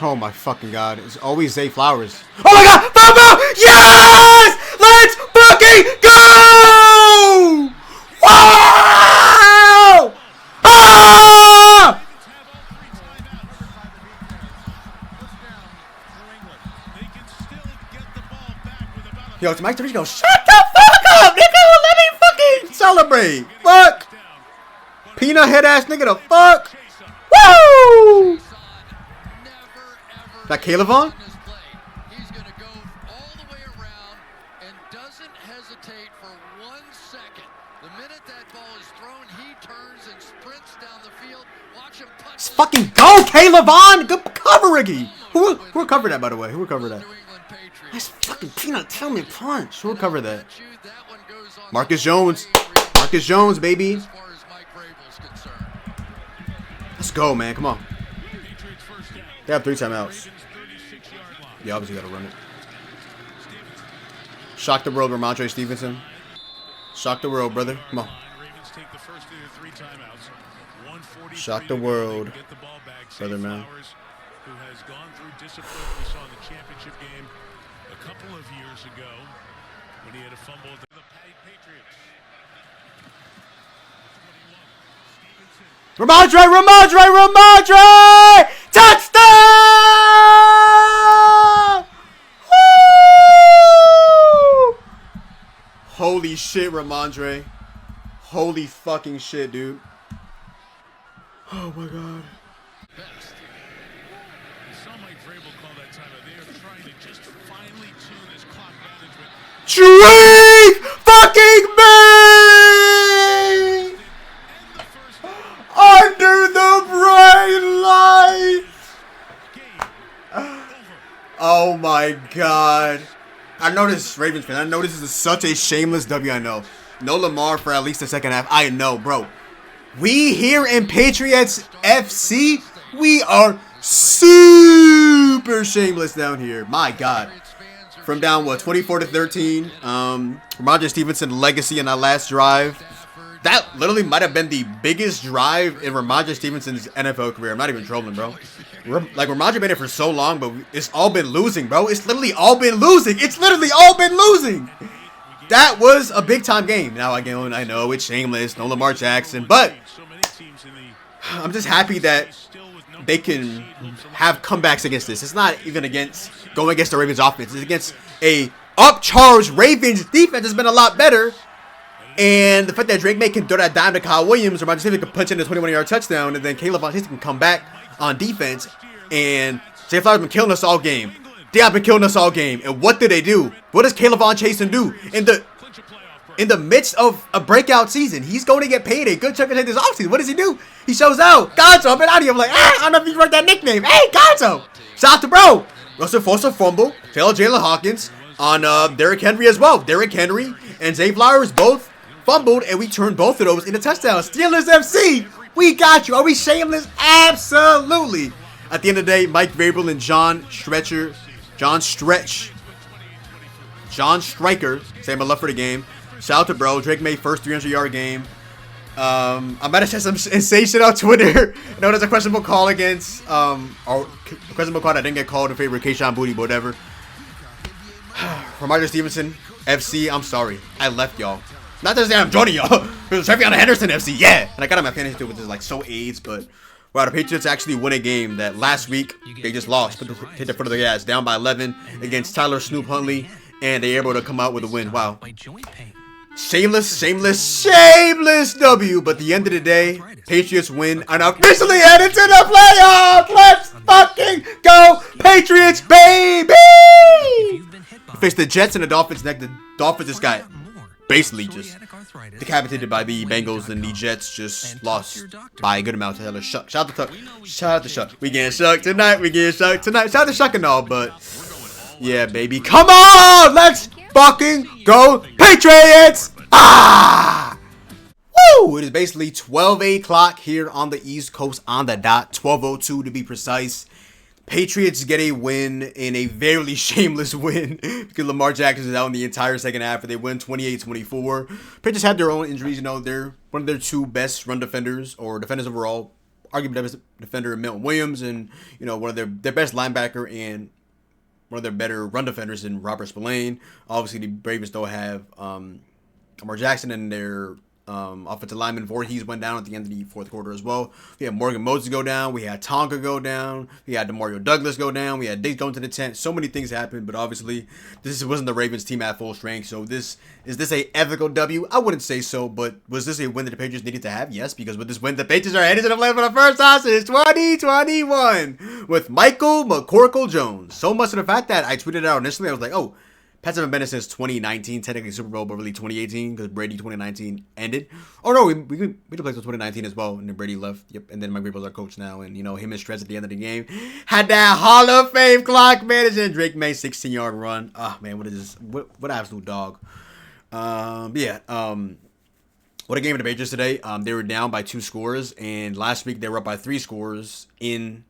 Oh my fucking god. It's always Zay Flowers. Oh my god! FOMO! Yes! Let's fucking go! Wow! Ah! Yo, it's Mike Tirico. Shut the fuck up, nigga! Let me fucking celebrate! Fuck! Peanut head ass nigga, the fuck! Woo! That Caleb? He's going to go all the way around and doesn't hesitate for 1 second. The minute that ball is thrown, he turns and sprints down the field. Watch him punch. Let's fucking go, Caleb! Good cover, Riggy. Who recovered that, by the way? Who recovered that? Nice fucking peanut tail me punch. Who recovered that? Marcus Jones. Marcus Jones, baby. Let's go, man. Come on. They have 3 timeouts. Yeah, obviously gotta run it. Shock the world, Ramondre Stevenson. Shock the world, brother. Come on. Shock the world, brother, man. Who has gone through discipline we saw in the championship game a couple of years ago when he had a fumble at the Patriots. Ramondre! Touchdown! Woo! Holy shit, Ramondre. Holy fucking shit, dude. Oh my god. Drake fucking me! Under the bright light! Oh my god. I know this, Ravens fan. I know this is such a shameless W, I know. No Lamar for at least the second half. I know, bro. We here in Patriots FC, we are super shameless down here. My god. From down, what, 24-13. Ramondre Stevenson legacy in that last drive. That literally might have been the biggest drive in Ramondre Stevenson's NFL career. I'm not even trolling, bro. Like, Ramondre been there for so long, but it's all been losing, bro. It's literally all been losing. That was a big-time game. Now, again, I know it's shameless. No Lamar Jackson. But I'm just happy that they can have comebacks against this. It's not even going against the Ravens offense. It's against a upcharged Ravens defense that's been a lot better. And the fact that Drake May can throw that dime to Kyle Williams, or Ramondre Stevenson can punch in a 21-yard touchdown, and then Caleb can come back on defense. And Zay Flowers been killing us all game. Diehard been killing us all game. And what did they do? What does Caleb Chasen do? In the midst of a breakout season, he's going to get paid a good chunk of this offseason. What does he do? He shows out. Gonzo, I've been out of here. I'm like, I don't know if you wrote that nickname. Hey, Gonzo. Shout out to bro. Russell forced a fumble. Taylor Jalen Hawkins on Derrick Henry as well. Derrick Henry and Zay Flowers both fumbled, and we turned both of those into touchdowns. Steelers FC, we got you. Are we shameless? Absolutely. At the end of the day, Mike Vrabel and John Striker, saying my love for the game. Shout out to bro. Drake May first 300-yard game. I might have said some insane shit on Twitter. I know there's a questionable call against, or a questionable call that didn't get called in favor of Kayshawn Boutte, but whatever. Ramondre Stevenson, FC, I'm sorry. I left y'all. Not to say I'm joining y'all. It was Trevion Henderson FC, yeah. And I got on my fantasy too, which is like so AIDS, but wow, the Patriots actually win a game that last week they just lost. Hit the foot of the gas, down by 11 against Tyler Snoop Huntley, and they were able to come out with a win. Wow. Shameless W, but at the end of the day, Patriots win and officially headed to the playoffs. Let's fucking go, Patriots, baby! Face the Jets and the Dolphins next. The Dolphins just got basically just decapitated by the Bengals, and the Jets just lost by a good amount to Taylor Shuck. Shout out to Shuck. We getting Shuck tonight. Shout out to Shuck and all, but yeah, baby. Come on! Let's fucking go, Patriots! Ah! Woo! It is basically 12 o'clock here on the East Coast on the dot. 12:02 to be precise. Patriots get a win in a very shameless win because Lamar Jackson is out in the entire second half. They win 28-24. Patriots had their own injuries. You know, they're one of their two best run defenders or defenders overall. Arguably the best defender, Milton Williams, and you know one of their best linebacker and one of their better run defenders in Robert Spillane. Obviously, the Ravens don't have Lamar Jackson and their offensive lineman Voorhees went down at the end of the fourth quarter as well. We had Morgan Moses go down. We had Tonka go down. We had DeMario Douglas go down. We had Diggs going to the tent. So many things happened, but obviously this wasn't the Ravens team at full strength. So is this a ethical W? I wouldn't say so, but was this a win that the Patriots needed to have? Yes, because with this win, the Patriots are headed to the playoffs for the first time since 2021 with Michael McCorkle-Jones. So much of the fact that I tweeted it out initially, I was like, oh, Pats haven't been in since 2019, technically Super Bowl, but really 2018 because Brady 2019 ended. Oh no, we did play till 2019 as well, and then Brady left. Yep, and then Mike Vrabel's our coach now, and you know him and Strez at the end of the game had that Hall of Fame clock managing Drake May 16-yard run. Ah man, what is this? What absolute dog? What a game for the Patriots today. They were down by 2 scores, and last week they were up by 3 scores in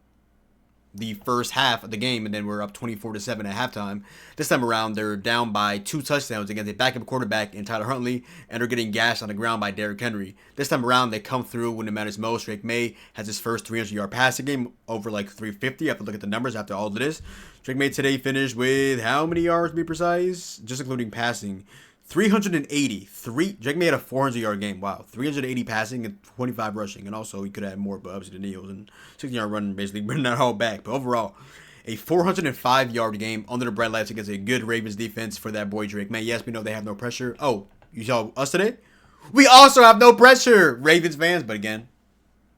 the first half of the game, and then we're up 24-7 at halftime. This time around, they're down by 2 touchdowns against a backup quarterback in Tyler Huntley, and they're getting gashed on the ground by Derrick Henry. This time around, they come through when it matters most. Drake May has his first 300-yard passing game, over like 350. I have to look at the numbers after all of this. Drake May today finished with how many yards, to be precise? Just including passing. 380. Drake May had a 400-yard game. Wow. 380 passing and 25 rushing. And also, he could have had more, but obviously the kneels and 60-yard run basically bringing that all back. But overall, a 405-yard game under the bright lights against a good Ravens defense for that boy Drake May. Yes, we know they have no pressure. Oh, you saw us today? We also have no pressure, Ravens fans. But again,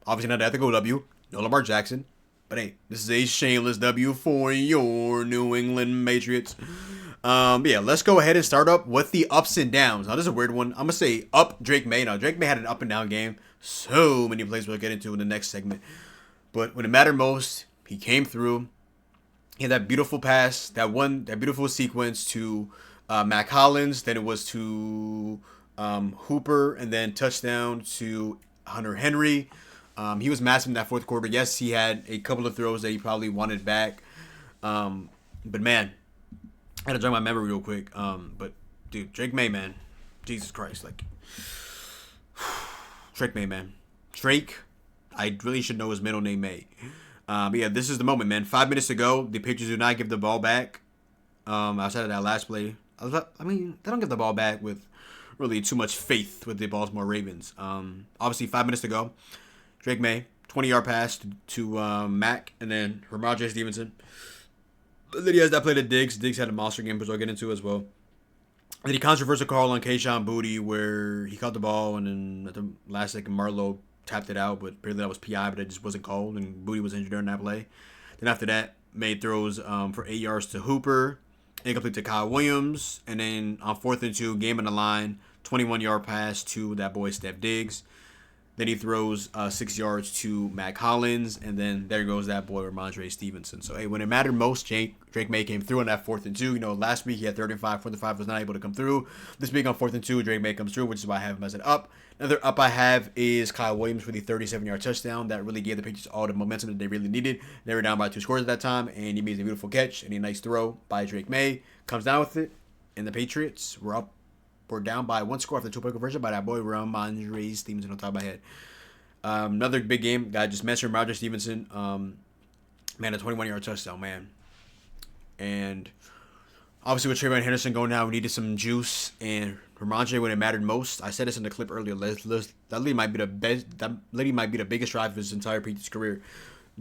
obviously not the ethical W. No Lamar Jackson. But hey, this is a shameless W for your New England Patriots. Yeah, let's go ahead and start up with the ups and downs. Now, this is a weird one. I'm going to say up Drake May. Now, Drake May had an up and down game. So many plays we'll get into in the next segment. But when it mattered most, he came through. He had that beautiful pass, that beautiful sequence to Mac Hollins. Then it was to Hooper, and then touchdown to Hunter Henry. He was massive in that fourth quarter. Yes, he had a couple of throws that he probably wanted back. But man, I had to jog my memory real quick. But dude, Drake May, man, Jesus Christ, like Drake May, man, Drake. I really should know his middle name, May. But yeah, this is the moment, man. 5 minutes to go. The Patriots do not give the ball back. Outside of that last play, I mean, they don't give the ball back with really too much faith with the Baltimore Ravens. Obviously, 5 minutes to go. Drake May, 20-yard pass to Mack, and then Ramondre Stevenson. Then he has that play to Diggs. Diggs had a monster game, which I'll get into as well. And then the controversial call on Kayshon Boutte where he caught the ball, and then at the last second, Marlowe tapped it out, but apparently that was PI, but it just wasn't called, and Boutte was injured during that play. Then after that, May throws for 8 yards to Hooper, incomplete to Kyle Williams, and then on 4th and 2, game on the line, 21-yard pass to that boy Steph Diggs. Then he throws 6 yards to Mac Hollins, and then there goes that boy Ramondre Stevenson. So, hey, when it mattered most, Drake May came through on that 4th and 2. You know, last week he had 3rd and 5, 4th and 5 was not able to come through. This week on 4th and 2, Drake May comes through, which is why I have him as an up. Another up I have is Kyle Williams for the 37-yard touchdown. That really gave the Patriots all the momentum that they really needed. They were down by 2 scores at that time, and he made a beautiful catch and a nice throw by Drake May. Comes down with it, and the Patriots were up. We're down by 1 score after the 2-point conversion by that boy Ramondre Stevenson on top of my head. Another big game. I just mentioned Roger Stevenson. Man, a 21-yard touchdown, man. And obviously with Trayvon Henderson going down, we needed some juice. And Ramondre, when it mattered most, I said this in the clip earlier. That lady might be the best. That lady might be the biggest drive of his entire Patriots career,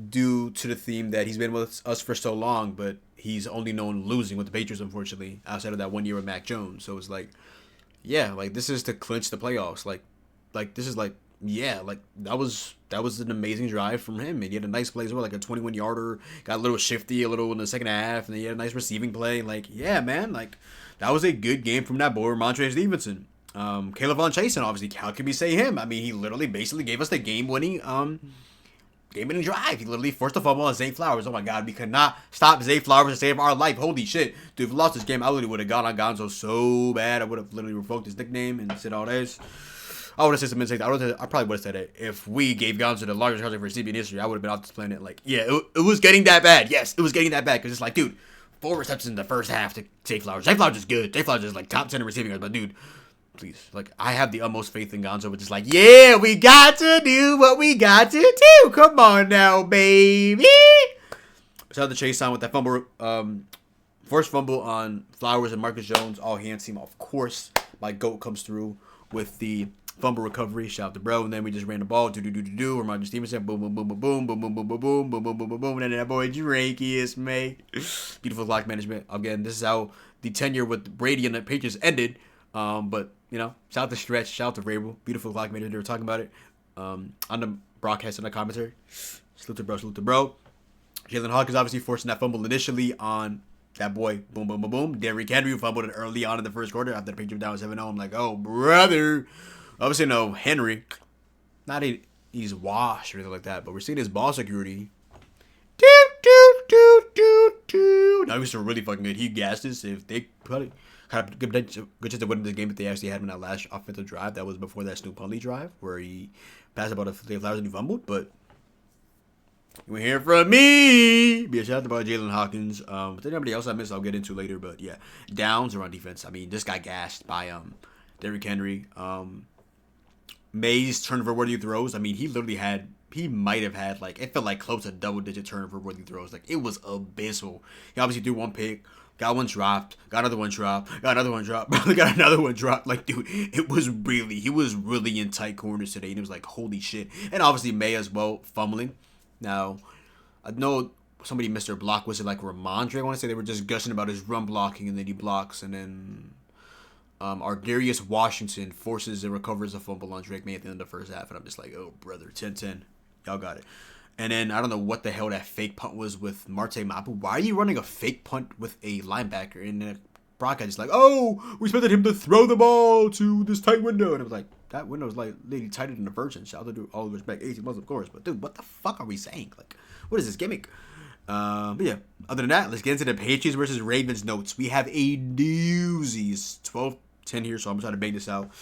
due to the theme that he's been with us for so long, but he's only known losing with the Patriots, unfortunately, outside of that 1 year with Mac Jones. So it's like, yeah, like this is to clinch the playoffs. Like this is like. Yeah, like that was an amazing drive from him, and he had a nice play as well, like a 21-yarder. Got a little shifty, a little in the second half, and then he had a nice receiving play. Like, yeah, man, like that was a good game from that boy, Ramondre Stevenson. Caleb Von Chasen, obviously, how can we say him? I mean, he literally basically gave us the game-winning drive. He literally forced the fumble on Zay Flowers. Oh my God, we could not stop Zay Flowers to save our life. Holy shit, dude! If we lost this game, I literally would have gone on Gonzo so bad. I would have literally revoked his nickname and said all this. I would have said some mistakes. I probably would have said it. If we gave Gonzo the largest contract for CB in history, I would have been off this planet. Like, yeah, it was getting that bad. Yes, it was getting that bad. Because it's like, dude, 4 receptions in the first half to Zay Flowers. Zay Flowers is good. Zay Flowers is like top 10 in receiving yards. But, dude, please. Like, I have the utmost faith in Gonzo. But just like, yeah, we got to do what we got to do. Come on now, baby. Shout out to Chase on with that fumble. First fumble on Flowers and Marcus Jones. All hands team, of course. My GOAT comes through with the fumble recovery. Shout out to bro. And then we just ran the ball. Do. Reminder Stevenson. Boom, boom, boom, boom, boom, boom, boom, boom, boom, boom, boom, boom, boom, boom, boom. And then that boy Drake mate. Beautiful clock management. Again, this is how the tenure with Brady and the Patriots ended. But, you know, shout out to Stretch. Shout out to Vrabel. Beautiful clock management. They were talking about it on the broadcast and the commentary. Salute to bro. Jalen Hawkins obviously forcing that fumble initially on that boy, boom, boom, boom, boom. Derrick Henry fumbled it early on in the first quarter after the Patriots down 7-0. I'm like, oh, brother. Obviously, no, Henry. He's washed or anything like that, but we're seeing his ball security. Now he's still really fucking good. He gassed us. If they probably had a good chance of winning this game if they actually had him in that last offensive drive. That was before that Snoop Huntley drive where he passed about a Flowers and he fumbled, but you will hear from me. Be a shout out about Jalen Hawkins. But then everybody else I missed, I'll get into later. But yeah, downs are on defense. I mean, this guy gassed by Derrick Henry. May's turnover-worthy throws. I mean, he might have had like it felt like close to double-digit turnover-worthy throws. Like it was abysmal. He obviously threw one pick, got one dropped, got another one dropped, got another one dropped, got another one dropped. Like, dude, he was really in tight corners today, and it was like, holy shit. And obviously May as well fumbling. Now, I know somebody missed their block. Was it like Ramondre? I want to say they were just gushing about his run blocking, and then he blocks, and then Ardarius Washington forces and recovers a fumble on Drake May at the end of the first half, and I'm just like, oh, brother, 10-10. Y'all got it. And then I don't know what the hell that fake punt was with Marte Mapu. Why are you running a fake punt with a linebacker? And then broadcast is like, oh, we expected him to throw the ball to this tight window. And it was like, that window is like literally tighter than the Virgin. Shout out to all the respect, 18 months, of course. But dude, what the fuck are we saying? Like, what is this gimmick? But yeah, other than that, let's get into the Patriots versus Ravens notes. We have a doozy. It's 12-10 here, so I'm trying to bang this out.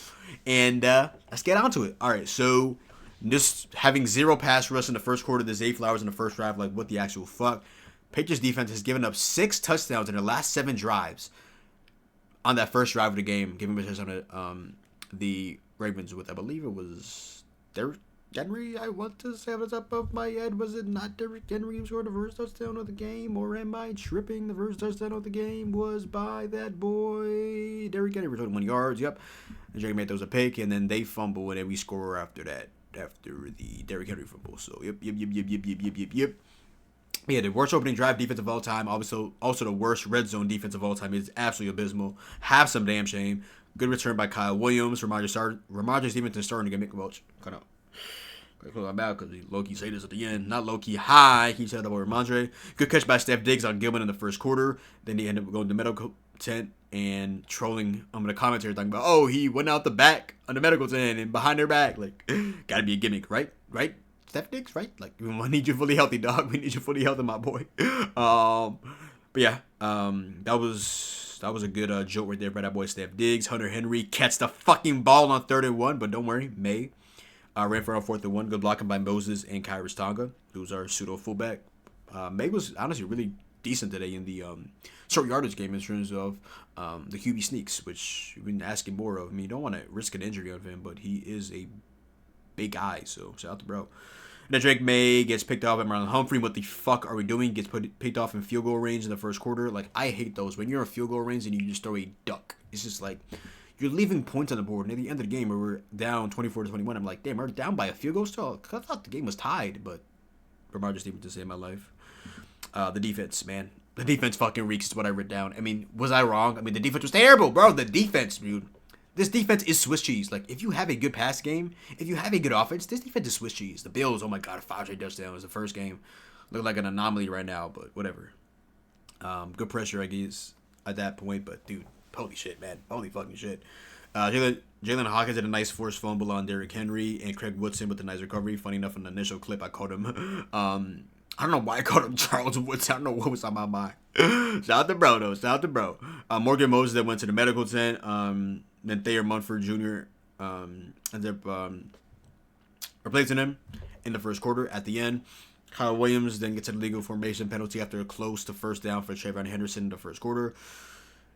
And let's get on to it. All right, so just having 0 pass rush in the first quarter, the Zay Flowers in the first drive, like what the actual fuck. Patriots defense has given up 6 touchdowns in their last 7 drives on that first drive of the game, giving a touchdown to the Ravens with, I believe it was Derrick Henry. I want to say off the top of my head, was it not Derrick Henry who scored the first touchdown of the game, or am I tripping? The first touchdown of the game was by that boy Derrick Henry for 21 yards. Yep, and Jerry May throws a pick, and then they fumble, and then we score after that. After the Derrick Henry fumble. So, yep. Yeah, the worst opening drive defense of all time. Also the worst red zone defense of all time. It's absolutely abysmal. Have some damn shame. Good return by Kyle Williams. Ramondre Stevenson starting to get Welch. Kind of close my mouth because he low-key say this at the end. Not low-key high. He said about Ramondre. Good catch by Steph Diggs on Gilman in the first quarter. Then he ended up going to the medical tent and trolling the commentary talking about, oh, he went out the back on the medical tent and behind their back. Like, gotta be a gimmick, right? Steph Diggs, right? Like, we need you fully healthy, dog. We need you fully healthy, my boy. But yeah, that was a good joke right there by that boy Steph Diggs. Hunter Henry catch the fucking ball on 3rd and 1, but don't worry, May ran for a 4th and 1. Good blocking by Moses and Kyrus Tonga, who's our pseudo fullback. May was honestly really decent today in the short yardage game in terms of the QB sneaks, which we've been asking more of. I mean, you don't want to risk an injury of him, but he is a big guy, so shout out to bro. And then Drake May gets picked off by Marlon Humphrey. What the fuck are we doing? Gets picked off in field goal range in the first quarter. Like, I hate those. When you're in field goal range and you just throw a duck, it's just like you're leaving points on the board. And at the end of the game, where we're down 24-21, I'm like, damn, we're down by a field goal still. I thought the game was tied, but Ramondre Stevenson to save my life. The defense, man. The defense fucking reeks is what I wrote down. I mean, was I wrong? I mean, the defense was terrible, bro. The defense, dude. This defense is Swiss cheese. Like, if you have a good pass game, if you have a good offense, this defense is Swiss cheese. The Bills, oh my God, 5 straight touchdowns the first game. Look like an anomaly right now, but whatever. Good pressure, I guess, at that point. But, dude, holy shit, man. Holy fucking shit. Jalen Hawkins had a nice forced fumble on Derrick Henry, and Craig Woodson with a nice recovery. Funny enough, in the initial clip, I called him. I don't know why I called him Charles Woods. I don't know what was on my mind. Shout out to bro, though. Shout out to bro. Morgan Moses that went to the medical tent. Then Thayer Munford Jr. ended up replacing him in the first quarter. At the end, Kyle Williams then gets a legal formation penalty after a close to first down for Trayvon Henderson in the first quarter.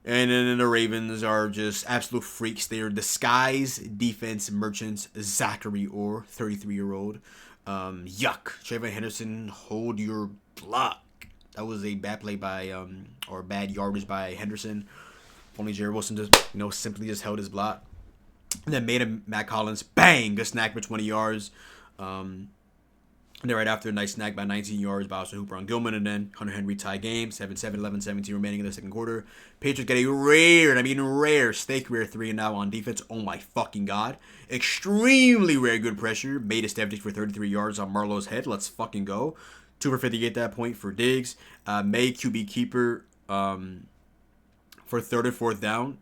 And then the Ravens are just absolute freaks. They are disguise defense merchants. Zachary Orr, 33-year-old. Yuck. Trayvon Henderson, hold your block. That was a bad play by, or bad yardage by Henderson. Only Jared Wilson just, simply just held his block. And then made him Matt Collins. Bang! Good snack for 20 yards. And then right after, a nice snag by 19 yards by Austin Hooper on Gilman. And then Hunter Henry tie game. 7-7, 11-17 remaining in the second quarter. Patriots get a rare steak rare 3 and now on defense. Oh my fucking god. Extremely rare good pressure. Made a step dish for 33 yards on Marlowe's head. Let's fucking go. 2 for 58 at that point for Diggs. May QB keeper for third and fourth down.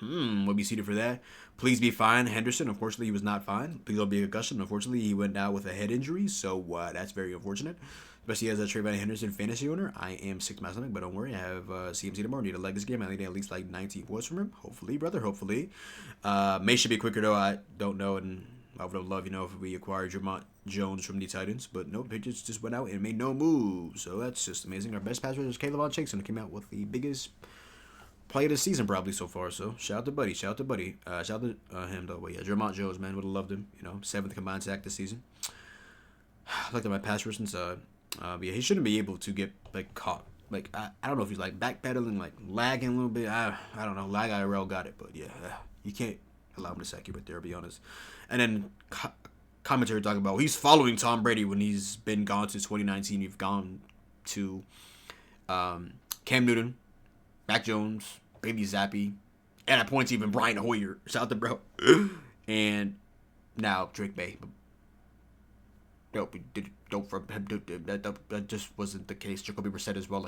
We'll be seated for that. Please be fine. Henderson, unfortunately, he was not fine. Please don't be a concussion. Unfortunately, he went down with a head injury, so that's very unfortunate. Especially as a Trayvon Henderson fantasy owner. I am sick to my stomach, but don't worry. I have CMC tomorrow. Need to leg this game. I need at least like 19 points from him. Hopefully, brother. Hopefully. May should be quicker, though. I don't know, and I would have loved, if we acquired Jermont Jones from the Titans. But no, Patriots just went out and made no moves. So that's just amazing. Our best pass rusher is Caleb Jackson, who came out with the biggest play of the season probably so far. So shout out to Buddy. Shout out to him though. But yeah, Jermont Jones, man, would have loved him. 7th combined sack this season. Looked at my pass rushing side. Yeah, he shouldn't be able to get caught. I don't know if he's backpedaling, lagging a little bit. I don't know. Lag IRL got it, but yeah, you can't allow him to sack you right there. To be honest. And then commentary talking about he's following Tom Brady when he's been gone since 2019. You've gone to Cam Newton, Mac Jones, Bailey Zappi, and at points even Brian Hoyer. Shout out to bro. And now Drake May. That just wasn't the case. Jacoby Brissett as well.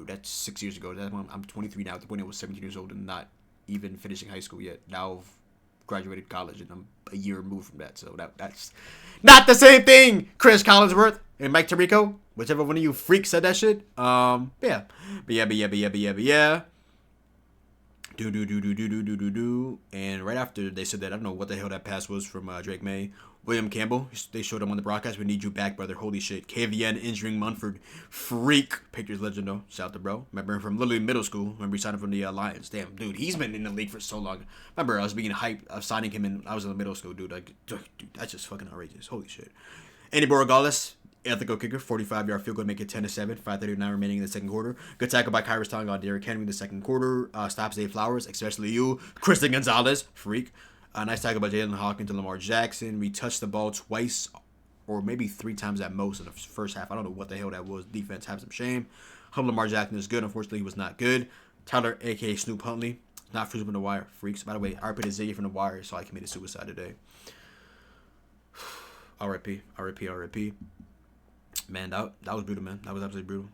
That's 6 years ago. I'm 23 now. At the point I was 17 years old and not even finishing high school yet. Now I've graduated college and I'm a year removed from that. So that's not the same thing. Chris Collinsworth and Mike Tirico, whichever one of you freaks said that shit. Yeah. But yeah. Do. And right after they said that, I don't know what the hell that pass was from Drake May. William Campbell, they showed him on the broadcast. We need you back, brother. Holy shit. KVN injuring Munford. Freak. Patriots legend, though. Shout out to bro. Remember him from literally middle school. Remember he signed him from the Lions. Damn, dude, he's been in the league for so long. Remember, I was being hyped of signing him in. I was in the middle school, dude. Dude, that's just fucking outrageous. Holy shit. Andy Borregales, ethical kicker, 45-yard field goal to make it 10-7. 5:39 remaining in the second quarter. Good tackle by Kyrus Tonga on Derrick Henry in the second quarter. Stops Dave Flowers, especially you. Christian Gonzalez, freak. Nice tackle by Jalen Hawkins to Lamar Jackson. We touched the ball twice or maybe 3 times at most in the first half. I don't know what the hell that was. Defense have some shame. Hope Lamar Jackson is good. Unfortunately, he was not good. Tyler, a.k.a. Snoop Huntley, not from the wire. Freaks. By the way, I repeated Ziggy from the wire, so I committed suicide today. R.I.P. Man, that was brutal, man. That was absolutely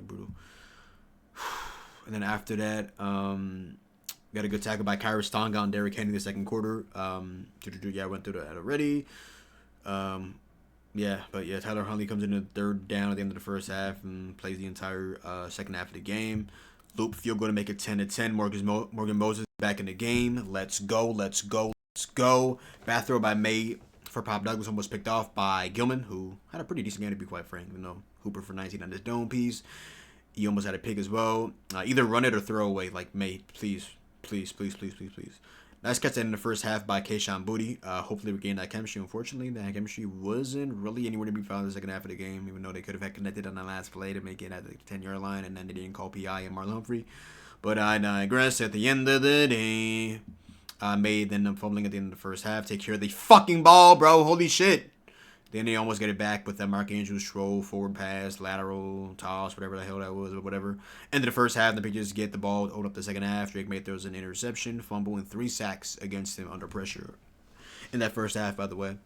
brutal. And then after that, got a good tackle by Kyrus Tonga on Derrick Henry in the second quarter. I went through that already. Tyler Huntley comes in the third down at the end of the first half and plays the entire second half of the game. Loop field goal to make it 10-10. Morgan Moses back in the game. Let's go. Bad throw by May for Pop Douglas, almost picked off by Gilman, who had a pretty decent game to be quite frank. Hooper for 19 on this dome piece. He almost had a pick as well. Either run it or throw away. May, please. Nice catch in the first half by Kayshon Boutte. Hopefully we gain that chemistry. Unfortunately, that chemistry wasn't really anywhere to be found in the second half of the game, even though they could have had connected on the last play to make it at the 10-yard line, and then they didn't call PI and Marlon Humphrey. But I digress. At the end of the day, May then them fumbling at the end of the first half. Take care of the fucking ball, bro. Holy shit. Then they almost get it back with that Mark Andrews throw, forward pass, lateral, toss, whatever the hell that was, or whatever. End of the first half, the Patriots get the ball, open up the second half. Drake May throws an interception, fumble, and 3 sacks against him under pressure. In that first half, by the way.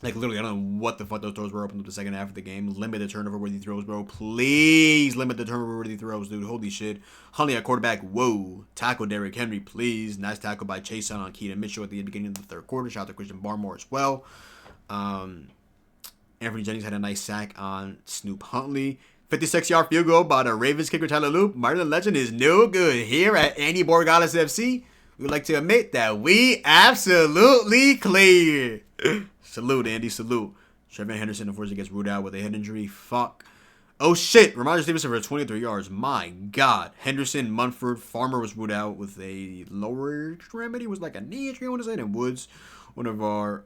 Literally, I don't know what the fuck those throws were open up the second half of the game. Limit the turnover-worthy throws, bro. Please limit the turnover-worthy throws, dude. Holy shit. Huntley at quarterback. Whoa. Tackle Derrick Henry, please. Nice tackle by Chase on Keaton Mitchell at the beginning of the third quarter. Shout out to Christian Barmore as well. Anthony Jennings had a nice sack on Snoop Huntley. 56-yard field goal by the Ravens kicker Tyler Loop. Martin Legend is no good here at Andy Borregales FC. we would like to admit that we absolutely cleared. Salute, Andy. Salute. Trevor Henderson, unfortunately, gets ruled out with a head injury. Fuck. Oh, shit. Ramondre Stevenson for 23 yards. My God. Henderson, Munford, Farmer was ruled out with a lower extremity. It was like a knee injury, I want to say. And Woods, one of our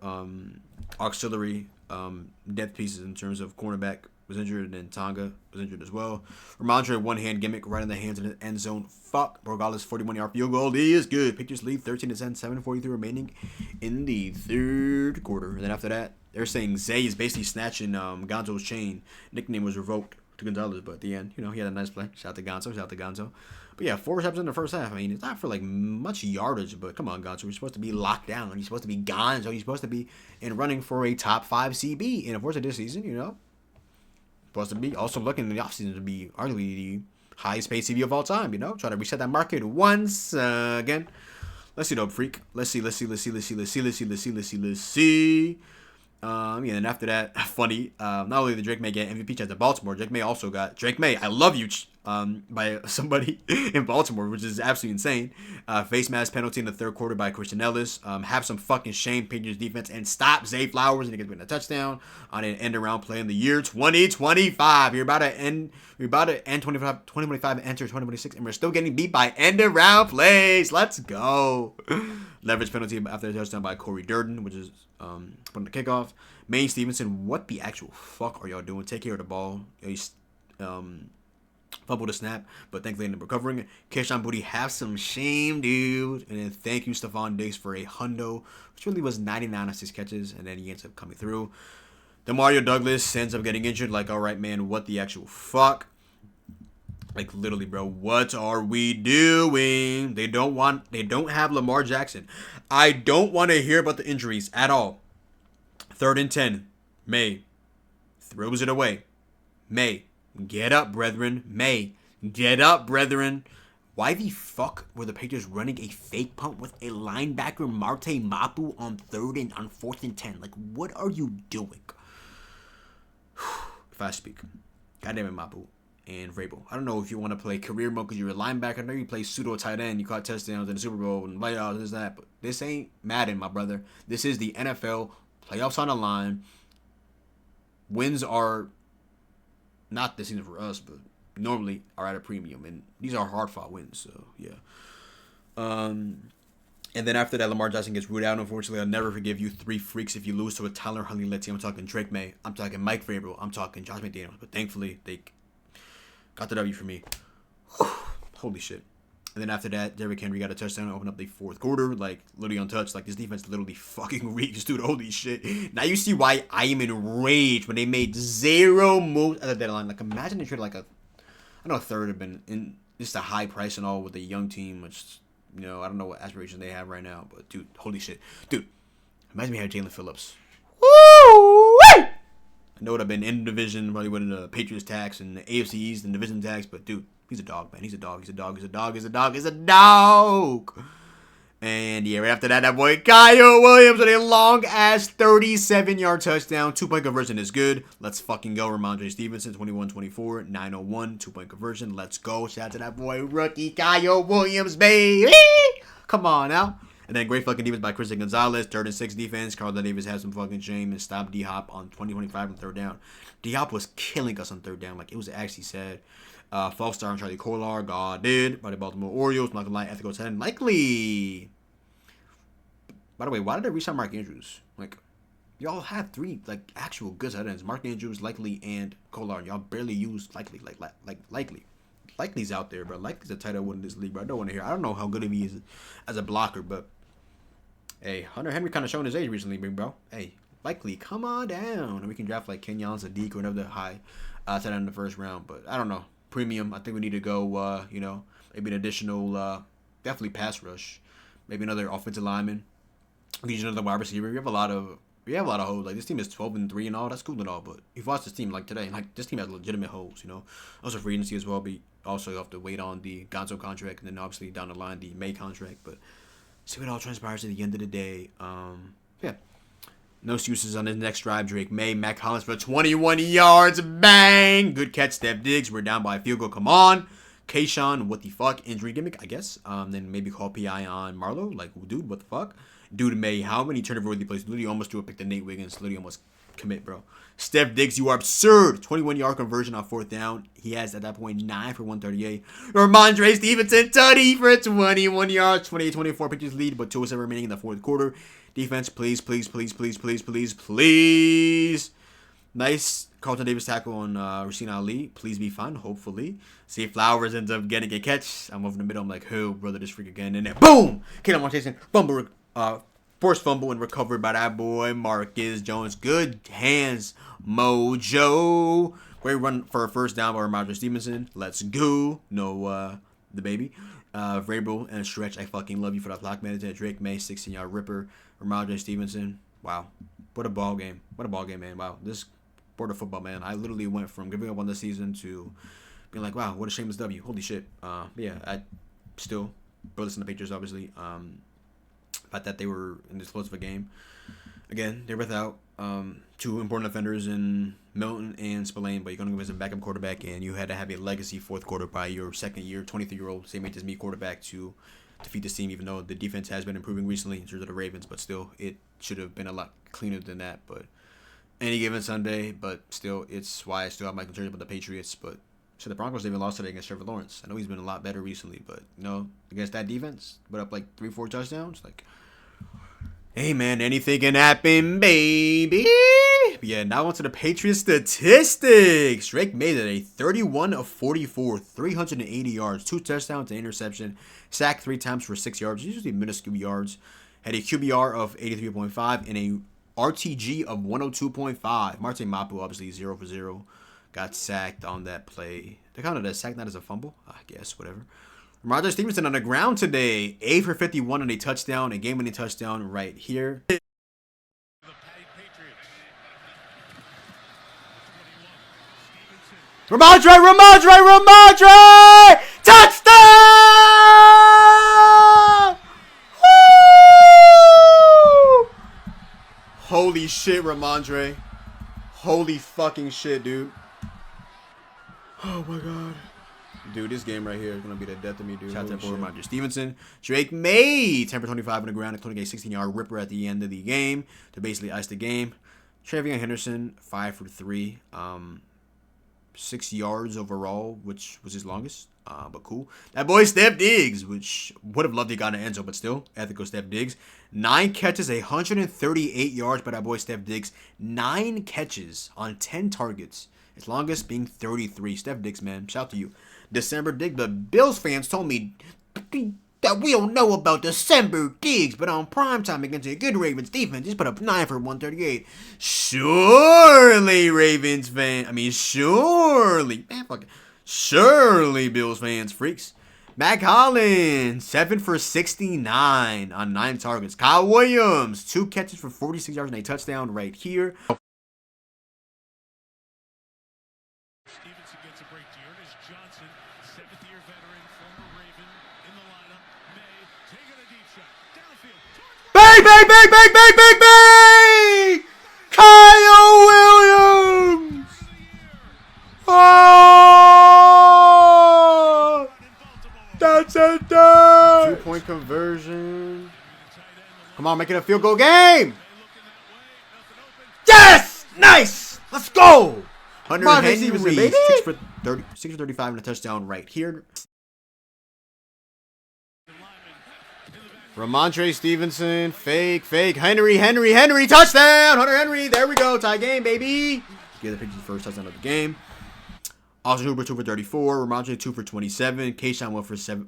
auxiliary depth pieces in terms of cornerback, was injured. And then Tonga was injured as well. Ramondre, one-hand gimmick right in the hands of the end zone. Fuck. Borgales, 41-yard field goal. He is good. Patriots lead 13-10, 7:43 remaining in the third quarter. And then after that, they're saying Zay is basically snatching Gonzo's chain. Nickname was revoked to Gonzalez, but at the end, he had a nice play. Shout out to Gonzo. But yeah, 4 receptions in the first half. I mean, it's not for like much yardage, but come on, Gonzo. You're supposed to be locked down. You're supposed to be Gonzo. You're supposed to be in running for a top 5 CB. And of course, this season, supposed to be also looking in the offseason to be arguably the highest paid CB of all time. Try to reset that market once again. Let's see, though, freak. Let's see. And after that, funny. Not only did Drake May get MVP chance at Baltimore, Drake May also got Drake May, I love you, by somebody in Baltimore, which is absolutely insane. Face mask penalty in the third quarter by Christian Ellis. Have some fucking shame, Patriots defense, and stop Zay Flowers, and he gets a touchdown on an end around play in the year 2025. We're about to end 2025 and enter 2026, and we're still getting beat by end around plays. Let's go. Leverage penalty after the touchdown by Corey Durden, which is putting the kickoff. Maine Stevenson, what the actual fuck are y'all doing? Take care of the ball. He's fumbled the snap, but thankfully ended up recovering. Keyshawn Booty, have some shame, dude. And then thank you, Stephon Diggs, for a hundo, which really was 99 of 6 catches, and then he ends up coming through. Demario Douglas ends up getting injured. Like, all right, man, what the actual fuck? Like, literally, bro, what are we doing? They don't have Lamar Jackson. I don't want to hear about the injuries at all. 3rd and 10. May throws it away. May, get up, brethren. May, get up, brethren. Why the fuck were the Patriots running a fake punt with a linebacker, Marte Mapu, on 4th and 10? Like, what are you doing? If I speak. Goddamn it, Mapu and Vrabel. I don't know if you want to play career mode because you're a linebacker. I know you play pseudo tight end. You caught touchdowns in the Super Bowl and layouts and this that. But this ain't Madden, my brother. This is the NFL. Playoffs on the line. Wins are not this season for us, but normally are at a premium. And these are hard-fought wins, so yeah. And then after that, Lamar Jackson gets ruled out. Unfortunately, I'll never forgive you 3 freaks if you lose to a Tyler Huntley-led team. I'm talking Drake May. I'm talking Mike Vrabel. I'm talking Josh McDaniels. But thankfully, they got the W for me. Holy shit. And then after that, Derrick Henry got a touchdown to open up the 4th quarter. Like, literally untouched. Like, this defense literally fucking reeks, dude. Holy shit. Now you see why I am enraged when they made 0 moves at the deadline. Like, imagine they traded like a third would have been in just a high price and all with a young team, which, I don't know what aspirations they have right now. But, dude, holy shit. Dude, imagine we had Jalen Phillips. Woo! I know it would have been in the division, probably winning the Patriots tax and the AFC East and division tax, but, dude. He's a dog, man. He's a dog. And yeah, right after that boy Kyle Williams with a long-ass 37-yard touchdown. 2-point conversion is good. Let's fucking go. Ramondre Stevenson, 21-24, 901, 2-point conversion. Let's go. Shout out to that boy, rookie Kyle Williams, baby. Come on now. And then great fucking defense by Christian Gonzalez. 3rd and 6 defense. Carl Davis had some fucking shame and stopped D-Hop on 20-25 on 3rd down. D-Hop was killing us on 3rd down. Like, it was actually sad. False start on Charlie Kolar. God did. By the Baltimore Orioles. Not gonna lie. Ethical 10. Likely. By the way, why did they resign Mark Andrews? Like, y'all have 3, like, actual good tight ends. Mark Andrews, Likely, and Kolar. Y'all barely use Likely. Likely. Likely's out there, bro. Likely's a tight end in this league, bro. I don't want to hear. I don't know how good he is as a blocker, but hey, Hunter Henry kind of shown his age recently, bro. Hey, Likely, come on down. And we can draft like Kenyon Sadiq or another high tight end in the 1st round, but I don't know. Premium. I think we need to go, maybe an additional, definitely pass rush. Maybe another offensive lineman. We need another wide receiver. We have a lot of holes. Like, this team is 12-3 and all. That's cool and all, but you've watched this team like today. Like, this team has legitimate holes, Also free agency as well. But also you have to wait on the Gonzo contract and then obviously down the line the May contract. But see what all transpires at the end of the day. Yeah. No excuses on his next drive. Drake May, Mac Hollins for 21 yards. Bang! Good catch, Steph Diggs. We're down by a field goal. Come on. Kayshawn, what the fuck? Injury gimmick, I guess. Then maybe call PI on Marlowe. Like, dude, what the fuck? Dude, May, how many turnover-worthy plays? Literally almost do a pick to Nate Wiggins. Literally almost commit, bro. Steph Diggs, you are absurd. 21-yard conversion on 4th down. He has, at that point, 9 for 138. Ramondre Stevenson, tutty for 21 yards. 28-24, Patriots lead, but 2:07 remaining in the 4th quarter. Defense, please, please, please, please, please, please, please. Nice Carlton Davis tackle on Rasheen Ali. Please be fun, hopefully. See if Flowers ends up getting a catch. I'm over the middle. I'm like, who, brother, this freak again. And then, boom! Kayla Montason, fumble, forced fumble and recovered by that boy, Marcus Jones. Good hands, Mojo. Great run for a first down by Ramondre Stevenson. Let's go. No, the baby. Vrabel and Stretch, I fucking love you for that block manager. Drake May, 16-yard ripper. Ramondre Stevenson. Wow. What a ball game. What a ball game, man. Wow. This sport of football, man. I literally went from giving up on the season to being like, wow, what a shameless W. Holy shit. Yeah, I still, brothers and the Patriots, obviously. Fact that they were in this close of a game. Again, they're without 2 important offenders in Milton and Spillane, but you're going to go as a backup quarterback, and you had to have a legacy 4th quarter by your 2nd-year, 23-year-old, same age as me, quarterback to defeat this team, even though the defense has been improving recently in terms of the Ravens, but still, it should have been a lot cleaner than that. But any given Sunday, but still, it's why I still have my concerns about the Patriots. But so the Broncos even lost today against Trevor Lawrence. I know he's been a lot better recently, but against that defense, put up like 3-4 touchdowns. Like, hey man, anything can happen, baby. But yeah, now on to the Patriots statistics. Drake made it a 31 of 44, 380 yards, 2 touchdowns, an interception, sacked 3 times for 6 yards, usually minuscule yards. Had a QBR of 83.5 and a RTG of 102.5. Martin Mapu, obviously 0 for 0. Got sacked on that play. They counted as sack, not as a fumble. I guess, whatever. Ramondre Stevenson on the ground today. 8 for 51 on a touchdown. A game-winning touchdown right here. Ramondre! Touchdown! Woo! Holy shit, Ramondre. Holy fucking shit, dude. Oh my god. Dude, this game right here is going to be the death of me, dude. Shout out to Ramondre Stevenson. Drake May, 10 for 25 on the ground, including a 16-yard ripper at the end of the game to basically ice the game. Travion Henderson, 5 for 3. 6 yards overall, which was his longest. But cool. That boy Steph Diggs, which would have loved to have gotten an end zone, but still, ethical Steph Diggs. 9 catches, 138 yards by that boy Steph Diggs. 9 catches on 10 targets. His longest being 33. Steph Diggs, man. Shout out to you. December Diggs. But Bills fans told me that we don't know about December Diggs, but on primetime against a good Ravens defense, he's put up 9 for 138. Surely, Ravens fan. I mean, surely. Man, fucking. Surely, Bills fans, freaks. Mac Hollins, 7 for 69 on 9 targets. Kyle Williams, 2 catches for 46 yards and a touchdown right here. Stevenson gets a break. Dearness Johnson, 7th-year veteran, former Raven, in the lineup. May taking a deep shot. Downfield. Bang, bang, bang, bang, bang, bang, bang! Kyle Williams! Oh! That's a done! 2-point conversion. Come on, make it a field goal game! Yes! Nice! Let's go! Hunter Henry, 6 for 35 and a touchdown right here. Ramondre Stevenson, fake, Henry, touchdown! Hunter Henry, there we go, tie game, baby. Give the Patriots first touchdown of the game. Austin Hooper, 2 for 34. Ramondre, 2 for 27. Kayshawn,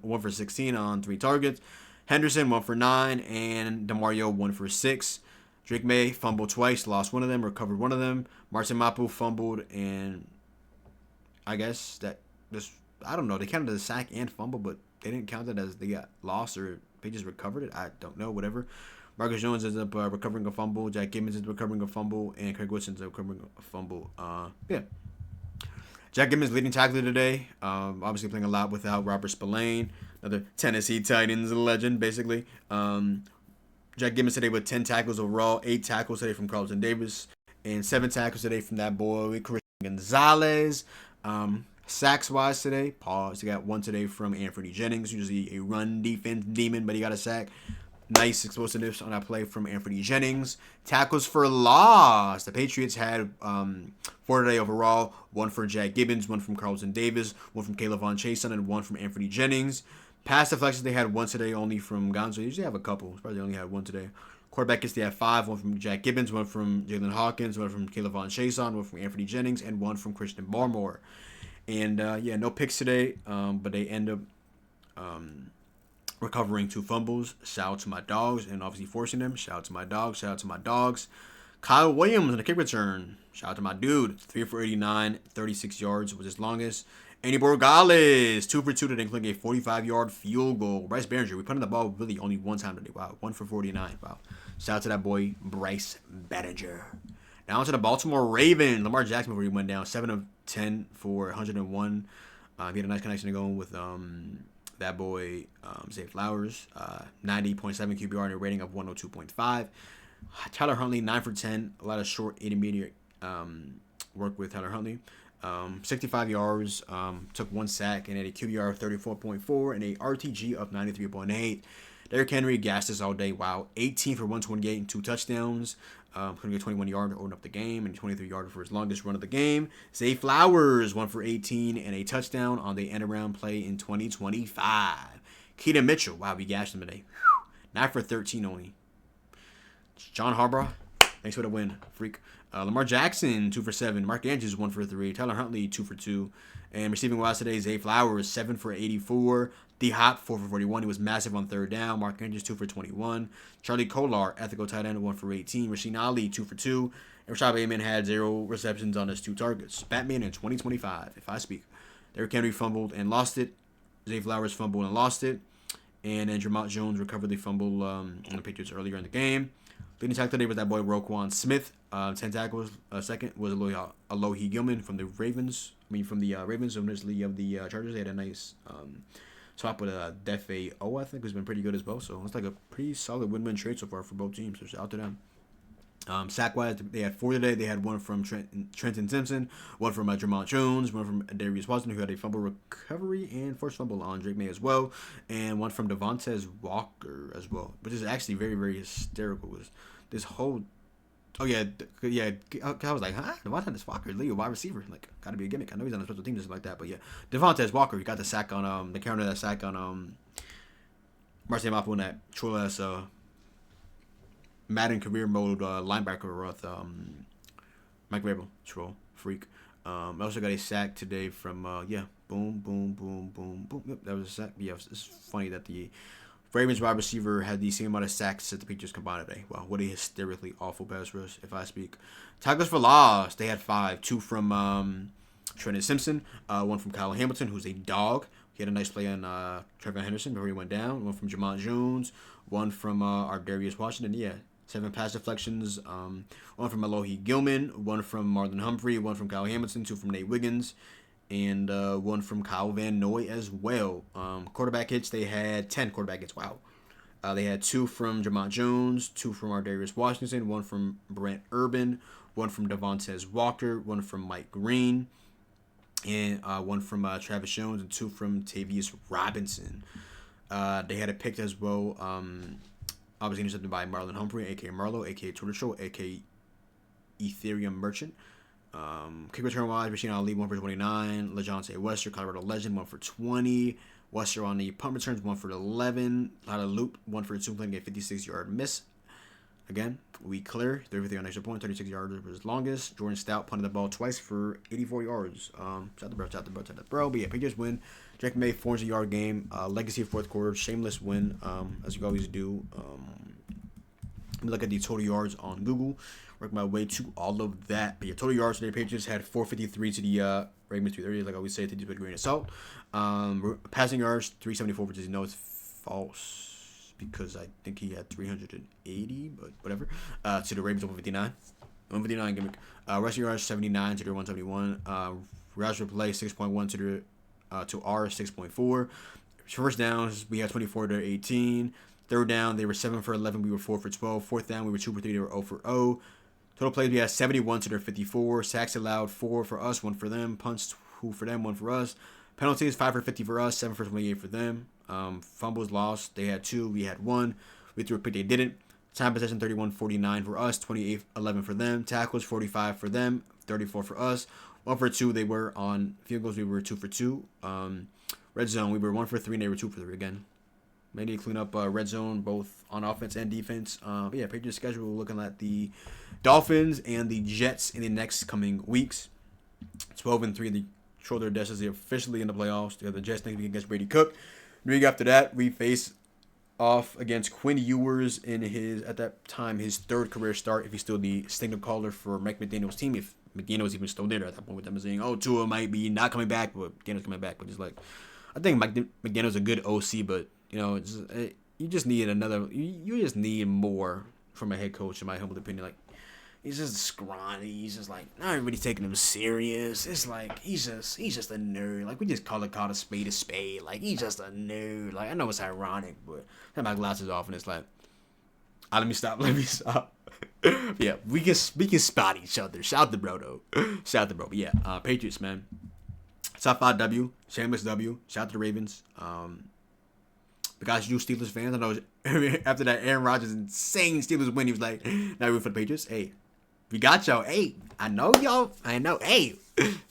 1 for 16 on 3 targets. Henderson, 1 for 9. And DeMario, 1 for 6. Drake May fumbled twice, lost one of them, recovered one of them. Martin Mapu fumbled, and I guess that this, I don't know, they counted as a sack and fumble, but they didn't count it as they got lost or they just recovered it. I don't know, whatever. Marcus Jones ends up recovering a fumble. Jack Gibbons is recovering a fumble, and Craig Wilson is recovering a fumble. Yeah. Jack Gibbons leading tackler today. Obviously playing a lot without Robert Spillane, another Tennessee Titans legend, basically. Jack Gibbons today with 10 tackles overall, 8 tackles today from Carlton Davis, and 7 tackles today from that boy, Christian Gonzalez. Sacks-wise today, pause. He got one today from Anthony Jennings, usually a run defense demon, but he got a sack. Nice explosiveness on that play from Anthony Jennings. Tackles for loss. The Patriots had 4 today overall. 1 for Jack Gibbons, 1 from Carlton Davis, 1 from Caleb Von Chason, and 1 from Anthony Jennings. Pass deflections, they had 1 today only from Gonzo. They usually have a couple. Probably only had 1 today. Quarterback hits, they had 5. 1 from Jack Gibbons, 1 from Jalen Hawkins, 1 from Caleb Von Chason, 1 from Anthony Jennings, and 1 from Christian Barmore. And, yeah, no picks today, but they end up recovering 2 fumbles. Shout out to my dogs and obviously forcing them. Shout out to my dogs. Shout out to my dogs. Kyle Williams in the kick return. Shout out to my dude. 3 for 89, 36 yards was his longest. Andy Borregales, 2 for 2 today, including a 45-yard field goal. Bryce Behringer, we put in the ball really only 1 time today. Wow, 1 for 49. Wow. Shout out to that boy, Bryce Behringer. Now on to the Baltimore Ravens. Lamar Jackson before he went down. 7 of 10 for 101. He had a nice connection going with that boy, Zay Flowers. 90.7 QBR and a rating of 102.5. Tyler Huntley, 9 for 10. A lot of short, intermediate work with Tyler Huntley. 65 yards, took 1 sack, and had a QBR of 34.4 and a RTG of 93.8. Derrick Henry gassed us all day. Wow, 18 for 128 and 2 touchdowns. Couldn't get 21 yards to open up the game, and 23 yards for his longest run of the game. Zay Flowers, 1 for 18 and a touchdown on the end-around play in 2025. Keaton Mitchell, wow, we gashed him today. 9 for 13 only. John Harbaugh, thanks for the win, freak. Lamar Jackson, 2 for 7. Mark Andrews, 1 for 3. Tyler Huntley, 2 for 2. And receiving wise today, Zay Flowers, 7 for 84. D-Hop, 4 for 41. He was massive on 3rd down. Mark Andrews, 2 for 21. Charlie Kolar, ethical tight end, 1 for 18. Rasheen Ali, 2 for 2. And Rashad Bateman had 0 receptions on his 2 targets. Batman in 2025, if I speak. Derrick Henry fumbled and lost it. Zay Flowers fumbled and lost it. And then Jermont Jones recovered the fumble on the Patriots earlier in the game. Leading tackle today was that boy Roquan Smith. 10 tackles. Second was Alohi Gilman from the Ravens. From the Ravens, initially of the Chargers. They had a nice swap with Defe O, I think, who's been pretty good as well. So it's like a pretty solid win-win trade so far for both teams. So shout out to them. Sack-wise, they had 4 today. They had 1 from Trenton Simpson, 1 from Jermont Jones, 1 from Darius Watson, who had a fumble recovery and forced fumble on Drake May as well, and 1 from Devontae Walker as well, which is actually very, very hysterical. This whole, I was like, huh? Devontae Walker, lead a wide receiver, like, gotta be a gimmick. I know he's on a special team just like that, but yeah, Devontae Walker, he got the sack on the counter that sack on Marcel Mapu in that troll-ass Madden career mode linebacker with Mike Vrabel, troll freak. I also got a sack today from boom, boom, boom, boom, boom. Yep, that was a sack. Yeah, it's funny that the Ravens wide receiver had the same amount of sacks that the Patriots combined today. Wow, what a hysterically awful pass rush, if I speak. Tackles for loss, they had 5. 2 from Trenton Simpson, 1 from Kyle Hamilton, who's a dog. He had a nice play on Trevor Henderson before he went down. 1 from Jermont Jones, 1 from our Darius Washington. Yeah. 7 pass deflections, 1 from Alohi Gilman, 1 from Marlon Humphrey, 1 from Kyle Hamilton, 2 from Nate Wiggins, and 1 from Kyle Van Noy as well. Quarterback hits, they had 10 quarterback hits. Wow. They had 2 from Jermont Jones, 2 from our Darius Washington, 1 from Brent Urban, 1 from Devontae Walker, 1 from Mike Green, and 1 from Travis Jones, and 2 from Tavius Robinson. They had a pick as well. Obviously intercepted by Marlon Humphrey, a.k.a. Marlo, a.k.a. Twitter Show, a.k.a. Ethereum Merchant. Kick return-wise, Rasheen Ali, 1 for 29. LeJohntay Wester, Colorado Legend, 1 for 20. Wester on the punt returns, 1 for 11. Lada Loop, 1 for 2, playing a 56-yard miss. Again, we clear. 33 on extra point, 36 yards was his longest. Jordan Stout punted the ball twice for 84 yards. Shout out the bro. But yeah, Patriots win. Drake May, 400-yard game. Legacy of 4th quarter. Shameless win, as you always do. Let me look at the total yards on Google. Work my way to all of that. But yeah, total yards today, Patriots had 453 to the Ravens 330. Like I always say, they just put grain of salt. Passing yards, 374, which is no, it's false because I think he had 380, but whatever. To the Ravens 159. 159 gimmick. Rushing yards 79 to their 171. Yards per play 6.1 to their to our 6.4. First downs, we had 24 to 18. Third down, they were 7 for 11. We were 4 for 12. Fourth down, we were 2 for 3. They were 0 for 0. Total plays, we had 71 to their 54. Sacks allowed 4 for us, 1 for them. Punts 2 for them, 1 for us. Penalties, 5 for 50 for us, 7 for 28 for them. Fumbles lost, they had 2, we had 1. We threw a pick, they didn't. Time possession, 31-49 for us, 28-11 for them. Tackles, 45 for them, 34 for us. 1 for 2, they were on field goals, we were 2 for 2. Red zone, we were 1 for 3, and they were 2 for 3 again. May need to clean up red zone, both on offense and defense. But yeah, Patriots schedule, we're looking at the Dolphins and the Jets in the next coming weeks. 12-3, the shoulder desks are officially in the playoffs. The Jets next week against Brady Cook. The week after that, we face off against Quinn Ewers in his, at that time, his 3rd career start, if he's still the signal caller for Mike McDaniel's team, if McDaniel's even still there at that point, with them saying, oh, Tua might be not coming back, but McDaniel's coming back. But just like, I think McDaniel's a good OC, but, you know, you just need another, you just need more from a head coach, in my humble opinion. Like, he's just scrawny. He's just like, not everybody's taking him serious. It's like, he's just a nerd. Like, we just call a spade a spade. Like, he's just a nerd. Like, I know it's ironic, but I have my glasses off and it's like, let me stop. Yeah, we can spot each other. Shout the bro, though. Shout out the bro. But yeah, Patriots, man. Top 5 W. Shameless W. Shout out to the Ravens. Because you Steelers fans, I know after that Aaron Rodgers insane Steelers win, he was like, now we're for the Patriots. Hey, we got y'all. Hey, I know y'all. I know. Hey,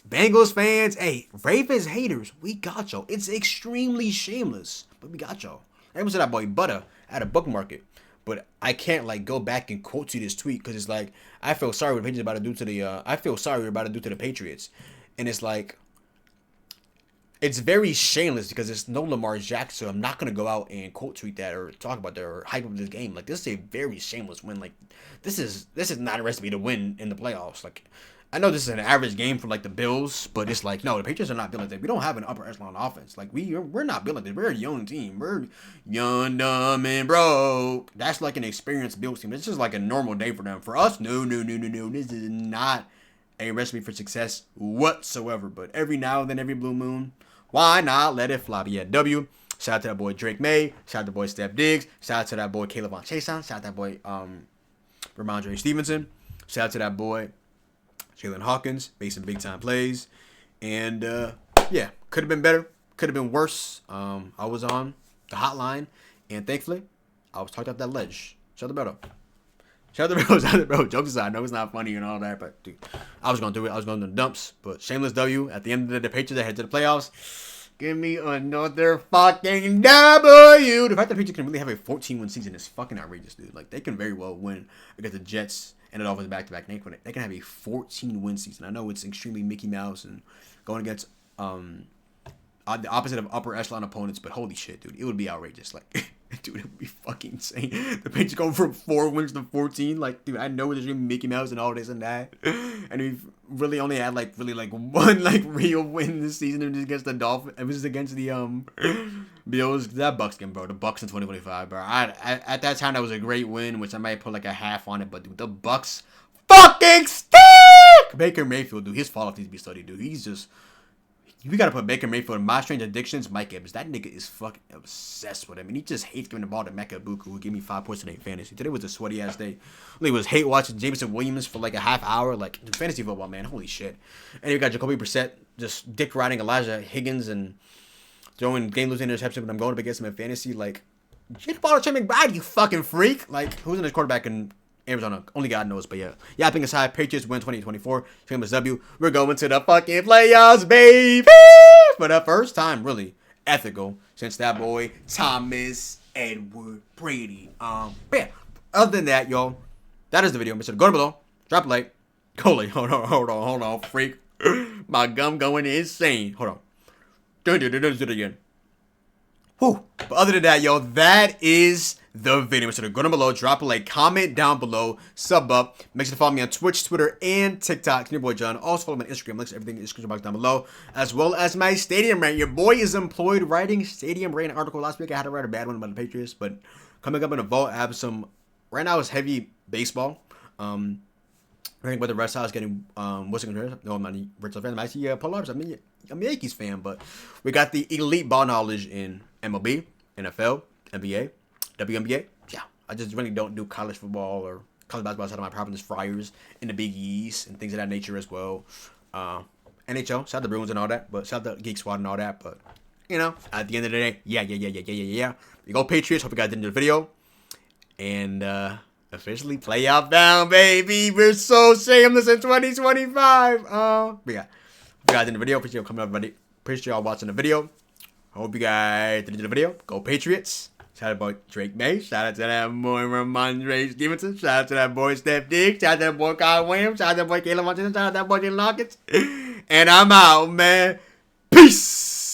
Bengals fans. Hey, Ravens haters. We got y'all. It's extremely shameless, but we got y'all. Everyone said that boy Butter at a book market. But I can't like go back and quote you this tweet because it's like I feel sorry what the Patriots about to do to the I feel sorry what about to do to the Patriots, and it's like it's very shameless because it's no Lamar Jackson. So I'm not gonna go out and quote tweet that or talk about that or hype up this game. Like this is a very shameless win. Like this is not a recipe to win in the playoffs. Like I know this is an average game for like the Bills, but it's like no, the Patriots are not built like that. We don't have an upper echelon offense. Like we're not built like that. We're a young team. We're young, dumb, and broke. That's like an experienced Bills team. It's just like a normal day for them. For us, no. This is not a recipe for success whatsoever. But every now and then, every blue moon, why not let it fly? But yeah, W. Shout out to that boy Drake May. Shout out to boy Steph Diggs. Shout out to that boy Caleb Von Chason. Shout out to that boy Ramondre Stevenson. Shout out to that boy Jalen Hawkins, made some big time plays. And yeah, could have been better. Could have been worse. I was on the hotline, and thankfully, I was talked off that ledge. Shout out the bro. Shout out the bro. Jokes aside, I know it's not funny and all that, but dude, I was going to do it. I was going to the dumps. But shameless W. At the end of the day, the Patriots that head to the playoffs. Give me another fucking W. The fact that the Patriots can really have a 14-win season is fucking outrageous, dude. Like, they can very well win against the Jets and the Dolphins back-to-back. They can have a 14-win season. I know it's extremely Mickey Mouse and going against the opposite of upper echelon opponents, but holy shit, dude. It would be outrageous. Like, dude, it would be fucking insane. The Patriots go from 4 wins to 14. Like, dude, I know there's gonna be Mickey Mouse and all this and that. And we've really only had one real win this season. It was against the Dolphins. It was against the Bills. That Bucks game, bro. The Bucks in 2025, bro. At that time that was a great win, which I might put like a half on it. But dude, the Bucks fucking stink. Baker Mayfield, dude, his fall off needs to be studied, dude. He's just. We gotta put Baker Mayfield in My Strange Addictions. Mike Evans, that nigga is fucking obsessed with him, and he just hates giving the ball to Mecca Buku, who gave me 5 points today in fantasy. Today was a sweaty ass day. He was hate watching Jameson Williams for like a half hour, like fantasy football, man. Holy shit! And you got Jacoby Brissett just dick riding Elijah Higgins and throwing game losing interception when I'm going up against him in fantasy. Like, get the ball to Trey McBride, you fucking freak! Like, who's in his quarterback in Arizona? Only God knows, but yeah. Yapping aside, Patriots win 2024. Shameless W. We're going to the fucking playoffs, baby! For the first time, really, ethical, since that boy, Thomas Edward Brady. But yeah, other than that, y'all, that is the video. Make sure to go down below, drop a like. Hold on, freak. My gum going insane. Hold on. Do it again. Whew. But other than that, yo, that is the video. So go down below, drop a like, comment down below, sub up. Make sure to follow me on Twitch, Twitter, and TikTok. It's your boy John. Also follow me on Instagram. Links to everything in the description box down below, as well as my Stadium Rant. Your boy is employed writing Stadium Rant article. Last week I had to write a bad one about the Patriots, but coming up in a vault, I have some. Right now it's heavy baseball. I think about the Red Sox getting what's it called? No, I'm not a Red Sox fan. I'm actually Polars. I'm a Yankees fan, but we got the elite ball knowledge in MLB, NFL, NBA, WNBA. Yeah, I just really don't do college football or college basketball outside of my Providence Friars in the Big East and things of that nature as well. NHL. Shout out the Bruins and all that. But shout out the Geek Squad and all that. But, you know, at the end of the day, yeah. We go Patriots. Hope you guys enjoyed the video. And, officially playoff bound, baby. We're so shameless in 2025. But yeah. Hope you guys enjoyed the video. Appreciate you coming up, everybody. Appreciate y'all watching the video. Hope you guys enjoyed the video. Go Patriots. Shout out to Drake May. Shout out to that boy Ramondre Stevenson. Shout out to that boy Steph Diggs. Shout out to that boy Kyle Williams. Shout out to that boy Caleb Martinez. Shout out to that boy Jalen Lockett. And I'm out, man. Peace.